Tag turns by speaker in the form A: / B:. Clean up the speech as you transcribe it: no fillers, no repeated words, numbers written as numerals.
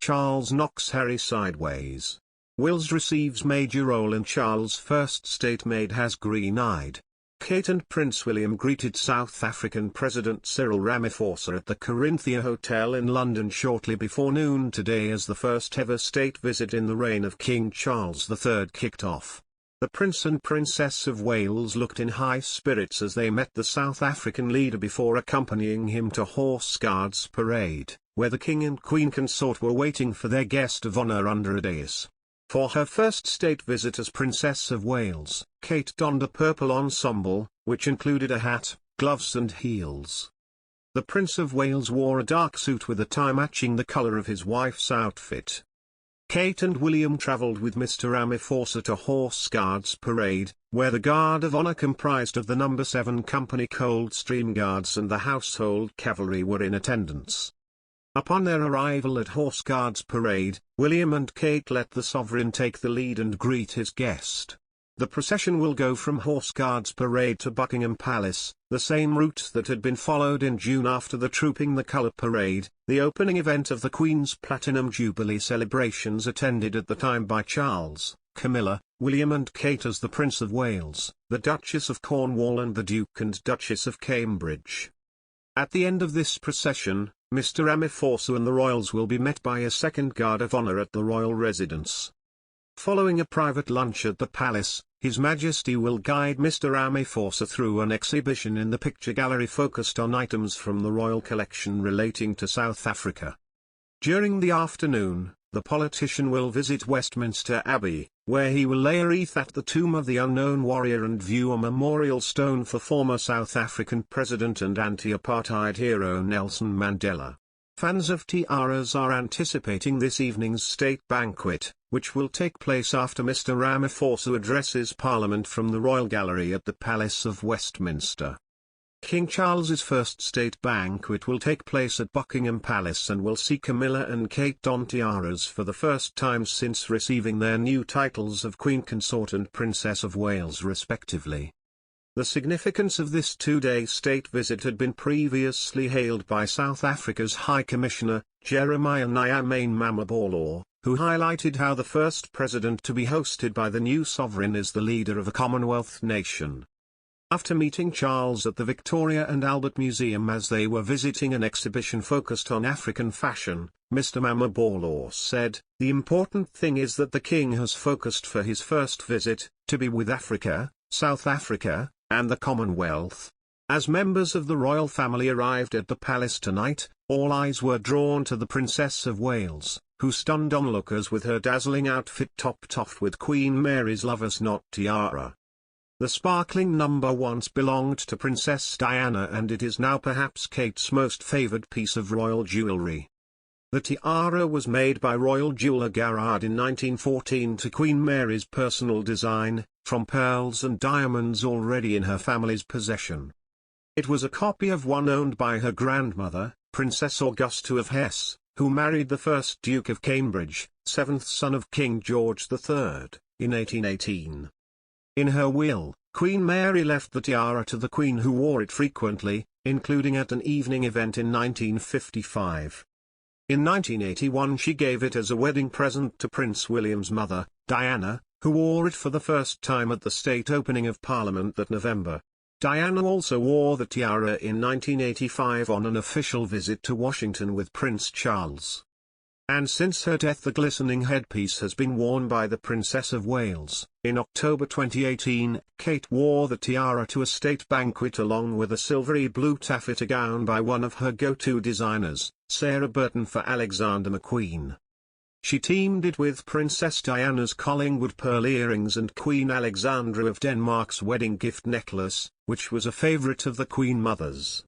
A: Charles knocks Harry sideways. Wills receives major role in Charles' first state maid has green-eyed. Kate and Prince William greeted South African President Cyril Ramaphosa at the Corinthia Hotel in London shortly before noon today as the first ever state visit in the reign of King Charles III kicked off. The Prince and Princess of Wales looked in high spirits as they met the South African leader before accompanying him to Horse Guards Parade, where the King and Queen Consort were waiting for their guest of honour under a dais. For her first state visit as Princess of Wales, Kate donned a purple ensemble, which included a hat, gloves and heels. The Prince of Wales wore a dark suit with a tie matching the colour of his wife's outfit. Kate and William travelled with Mr. Ramaphosa to Horse Guards Parade, where the Guard of Honour comprised of the No. 7 Company Coldstream Guards and the Household Cavalry were in attendance. Upon their arrival at Horse Guards Parade, William and Kate let the sovereign take the lead and greet his guest. The procession will go from Horse Guards Parade to Buckingham Palace, the same route that had been followed in June after the Trooping the Colour Parade, the opening event of the Queen's Platinum Jubilee celebrations attended at the time by Charles, Camilla, William and Kate as the Prince of Wales, the Duchess of Cornwall and the Duke and Duchess of Cambridge. At the end of this procession, Mr. Ramaphosa and the royals will be met by a second guard of honour at the royal residence. Following a private lunch at the palace, His Majesty will guide Mr. Ramaphosa through an exhibition in the picture gallery focused on items from the royal collection relating to South Africa. During the afternoon, the politician will visit Westminster Abbey, where he will lay a wreath at the tomb of the unknown warrior and view a memorial stone for former South African President and anti-apartheid hero Nelson Mandela. Fans of tiaras are anticipating this evening's state banquet, which will take place after Mr. Ramaphosa addresses Parliament from the Royal Gallery at the Palace of Westminster. King Charles's first state banquet will take place at Buckingham Palace and will see Camilla and Kate don tiaras for the first time since receiving their new titles of Queen Consort and Princess of Wales respectively. The significance of this two-day state visit had been previously hailed by South Africa's High Commissioner, Jeremiah Nyamane Mamabolo, who highlighted how the first president to be hosted by the new sovereign is the leader of a Commonwealth nation. After meeting Charles at the Victoria and Albert Museum as they were visiting an exhibition focused on African fashion, Mr. Mamabolo said, "The important thing is that the king has focused for his first visit, to be with Africa, South Africa, and the Commonwealth." As members of the royal family arrived at the palace tonight, all eyes were drawn to the Princess of Wales, who stunned onlookers with her dazzling outfit topped with Queen Mary's lover's knot tiara. The sparkling number once belonged to Princess Diana and it is now perhaps Kate's most favoured piece of royal jewellery. The tiara was made by royal jeweller Garrard in 1914 to Queen Mary's personal design, from pearls and diamonds already in her family's possession. It was a copy of one owned by her grandmother, Princess Augusta of Hesse, who married the first Duke of Cambridge, seventh son of King George III, in 1818. In her will, Queen Mary left the tiara to the Queen who wore it frequently, including at an evening event in 1955. In 1981 she gave it as a wedding present to Prince William's mother, Diana, who wore it for the first time at the state opening of Parliament that November. Diana also wore the tiara in 1985 on an official visit to Washington with Prince Charles. And since her death the glistening headpiece has been worn by the Princess of Wales. In October 2018, Kate wore the tiara to a state banquet along with a silvery blue taffeta gown by one of her go-to designers, Sarah Burton for Alexander McQueen. She teamed it with Princess Diana's Collingwood pearl earrings and Queen Alexandra of Denmark's wedding gift necklace, which was a favourite of the Queen Mother's.